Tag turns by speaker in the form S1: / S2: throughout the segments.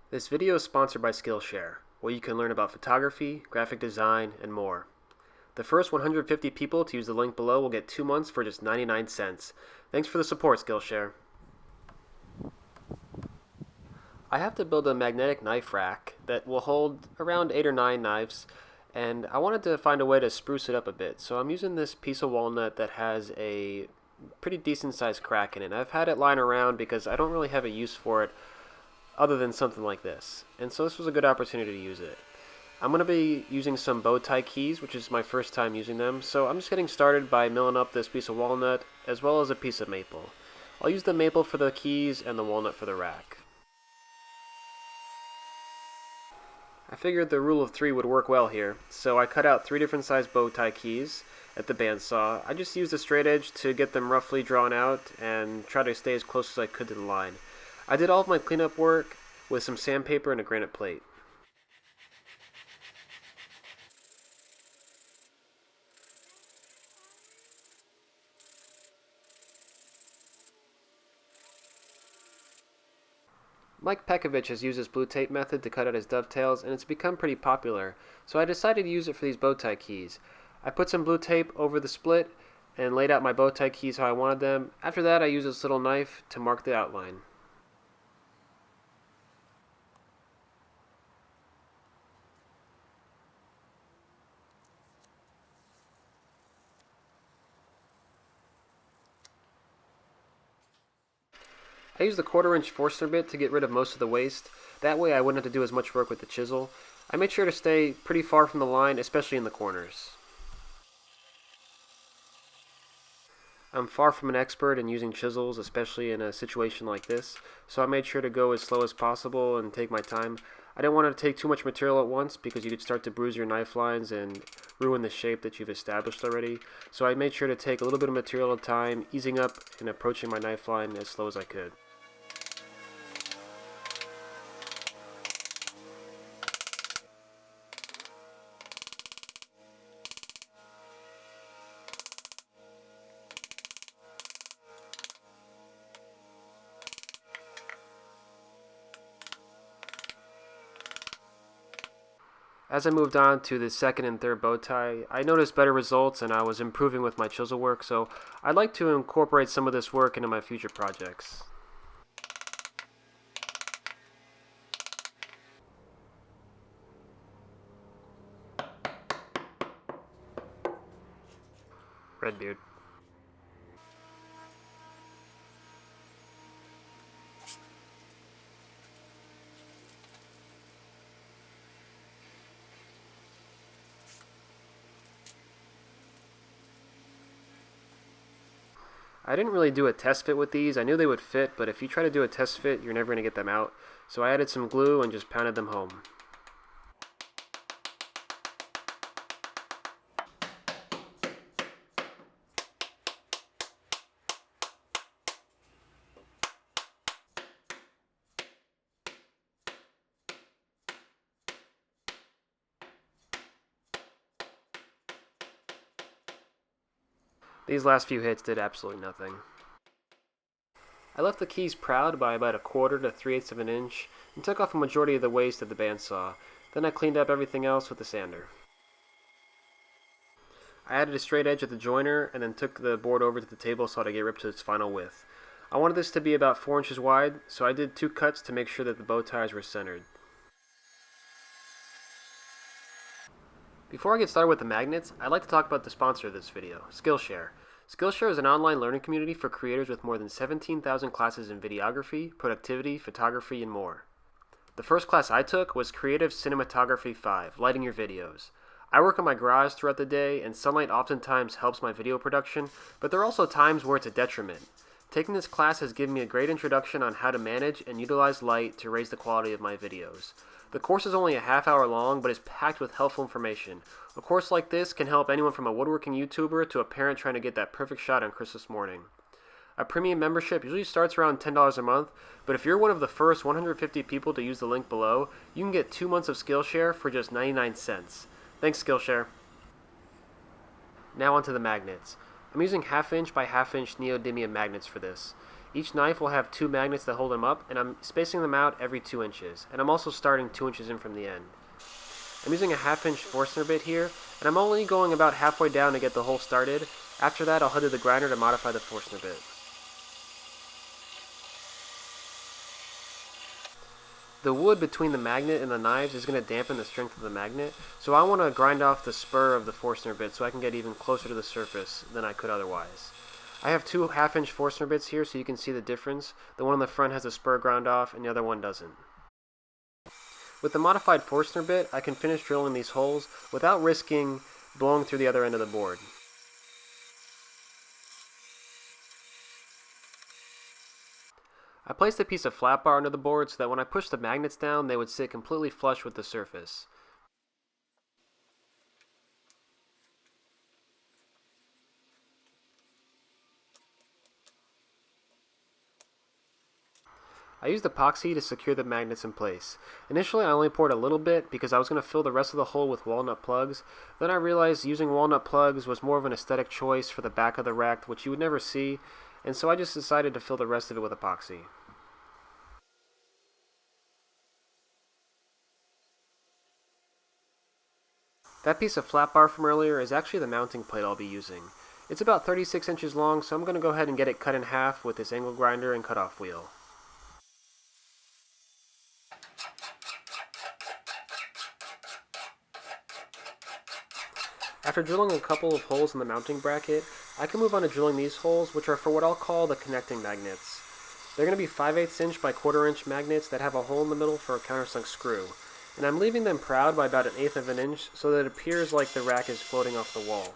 S1: This video is sponsored by Skillshare, where you can learn about photography, graphic design, and more. The first 150 people to use the link below will get 2 months for just 99 cents. Thanks for the support, Skillshare. I have to build a magnetic knife rack that will hold around 8 or 9 knives, and I wanted to find a way to spruce it up a bit. So I'm using this piece of walnut that has a pretty decent sized crack in it. I've had it lying around because I don't really have a use for it other than something like this. And so this was a good opportunity to use it. I'm going to be using some bow tie keys, which is my first time using them, so I'm just getting started by milling up this piece of walnut as well as a piece of maple. I'll use the maple for the keys and the walnut for the rack. I figured the rule of 3 would work well here, so I cut out 3 different size bow tie keys at the bandsaw. I just used a straight edge to get them roughly drawn out and try to stay as close as I could to the line. I did all of my cleanup work with some sandpaper and a granite plate. Mike Pekovich has used this blue tape method to cut out his dovetails, and it's become pretty popular, so I decided to use it for these bow tie keys. I put some blue tape over the split and laid out my bow tie keys how I wanted them. After that, I used this little knife to mark the outline. I used the 1/4 inch Forstner bit to get rid of most of the waste. That way I wouldn't have to do as much work with the chisel. I made sure to stay pretty far from the line, especially in the corners. I'm far from an expert in using chisels, especially in a situation like this, so I made sure to go as slow as possible and take my time. I didn't want to take too much material at once because you could start to bruise your knife lines and ruin the shape that you've established already. So I made sure to take a little bit of material at a time, easing up and approaching my knife line as slow as I could. As I moved on to the second and third bow tie, I noticed better results and I was improving with my chisel work, so I'd like to incorporate some of this work into my future projects. Redbeard. I didn't really do a test fit with these. I knew they would fit, but if you try to do a test fit, you're never going to get them out. So I added some glue and just pounded them home. These last few hits did absolutely nothing. I left the keys proud by about 1/4 to 3/8 of an inch and took off a majority of the waste of the bandsaw. Then I cleaned up everything else with the sander. I added a straight edge at the joiner and then took the board over to the table saw to get ripped to its final width. I wanted this to be about 4 inches wide, so I did 2 cuts to make sure that the bow ties were centered. Before I get started with the magnets, I'd like to talk about the sponsor of this video, Skillshare. Skillshare is an online learning community for creators with more than 17,000 classes in videography, productivity, photography, and more. The first class I took was Creative Cinematography 5, Lighting Your Videos. I work in my garage throughout the day, and sunlight oftentimes helps my video production, but there are also times where it's a detriment. Taking this class has given me a great introduction on how to manage and utilize light to raise the quality of my videos. The course is only a half-hour long, but is packed with helpful information. A course like this can help anyone from a woodworking YouTuber to a parent trying to get that perfect shot on Christmas morning. A premium membership usually starts around $10 a month, but if you're one of the first 150 people to use the link below, you can get 2 months of Skillshare for just 99 cents. Thanks, Skillshare. Now onto the magnets. I'm using 1/2 inch by 1/2 inch neodymium magnets for this. Each knife will have 2 magnets that hold them up, and I'm spacing them out every 2 inches, and I'm also starting 2 inches in from the end. I'm using a 1/2 inch Forstner bit here, and I'm only going about halfway down to get the hole started. After that, I'll head to the grinder to modify the Forstner bit. The wood between the magnet and the knives is going to dampen the strength of the magnet, so I want to grind off the spur of the Forstner bit so I can get even closer to the surface than I could otherwise. I have 2 1/2 inch Forstner bits here so you can see the difference. The one on the front has a spur ground off and the other one doesn't. With the modified Forstner bit, I can finish drilling these holes without risking blowing through the other end of the board. I placed a piece of flat bar under the board so that when I pushed the magnets down, they would sit completely flush with the surface. I used epoxy to secure the magnets in place. Initially I only poured a little bit because I was going to fill the rest of the hole with walnut plugs. Then I realized using walnut plugs was more of an aesthetic choice for the back of the rack, which you would never see, and so I just decided to fill the rest of it with epoxy. That piece of flat bar from earlier is actually the mounting plate I'll be using. It's about 36 inches long, so I'm going to go ahead and get it cut in half with this angle grinder and cutoff wheel. After drilling a couple of holes in the mounting bracket, I can move on to drilling these holes, which are for what I'll call the connecting magnets. They're going to be 5/8 inch by 1/4 inch magnets that have a hole in the middle for a countersunk screw, and I'm leaving them proud by about 1/8 of an inch so that it appears like the rack is floating off the wall.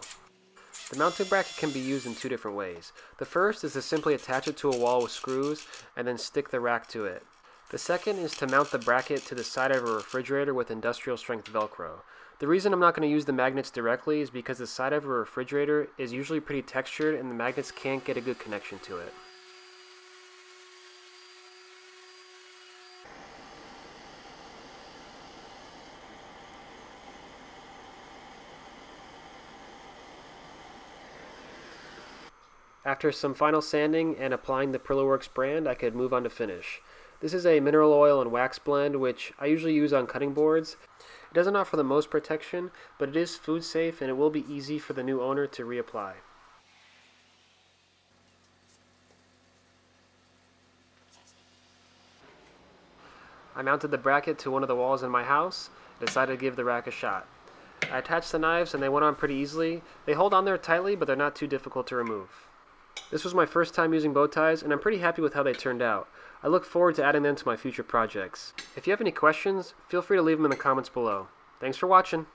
S1: The mounting bracket can be used in 2 different ways. The first is to simply attach it to a wall with screws and then stick the rack to it. The second is to mount the bracket to the side of a refrigerator with industrial strength velcro. The reason I'm not going to use the magnets directly is because the side of a refrigerator is usually pretty textured and the magnets can't get a good connection to it. After some final sanding and applying the Prilloworks brand, I could move on to finish. This is a mineral oil and wax blend, which I usually use on cutting boards. It doesn't offer the most protection, but it is food safe and it will be easy for the new owner to reapply. I mounted the bracket to one of the walls in my house and decided to give the rack a shot. I attached the knives and they went on pretty easily. They hold on there tightly, but they're not too difficult to remove. This was my first time using bow ties, and I'm pretty happy with how they turned out. I look forward to adding them to my future projects. If you have any questions, feel free to leave them in the comments below. Thanks for watching.